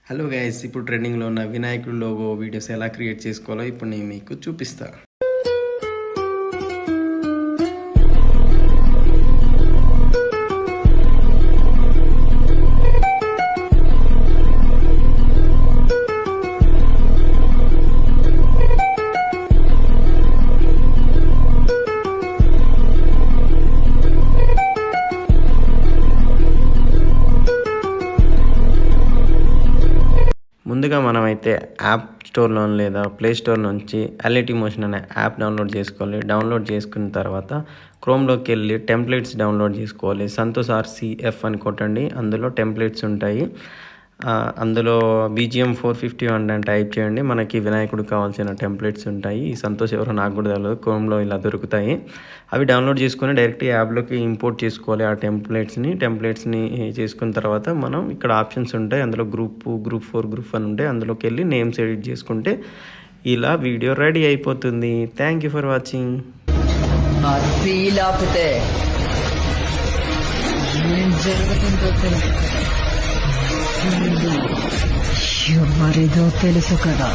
Hello guys, ఇప్పుడు ట్రెండింగ్లో ఉన్న వినాయకుడు లోగో వీడియోస్ ఎలా క్రియేట్ చేసుకోవాలో ఇప్పుడు నేను మీకు చూపిస్తా. ముందుగా మనమైతే యాప్ స్టోర్లో లేదా ప్లే స్టోర్ నుంచి ఎల్ఈటీ మోషన్ అనే యాప్ డౌన్లోడ్ చేసుకోవాలి. డౌన్లోడ్ చేసుకున్న తర్వాత క్రోమ్లోకి వెళ్ళి టెంప్లెట్స్ డౌన్లోడ్ చేసుకోవాలి. సంతోష్ RCF అని కొట్టండి, అందులో టెంప్లెట్స్ ఉంటాయి. అందులో BGM 451 అని టైప్ చేయండి. మనకి వినాయకుడికి కావాల్సిన టెంప్లెట్స్ ఉంటాయి. ఈ సంతోష్ ఎవరో నాకు కూడా తెలియదు, క్రోమ్లో ఇలా దొరుకుతాయి. అవి డౌన్లోడ్ చేసుకొని డైరెక్ట్ యాప్లోకి ఇంపోర్ట్ చేసుకోవాలి. ఆ టెంప్లెట్స్ని చేసుకున్న తర్వాత మనం ఇక్కడ ఆప్షన్స్ ఉంటాయి. అందులో గ్రూప్ 4, గ్రూప్ 1 ఉంటాయి. అందులోకి వెళ్ళి నేమ్స్ ఎడిట్ చేసుకుంటే ఇలా వీడియో రెడీ అయిపోతుంది. Thank you for watching. ఎవరిదో తెలుసు కదా.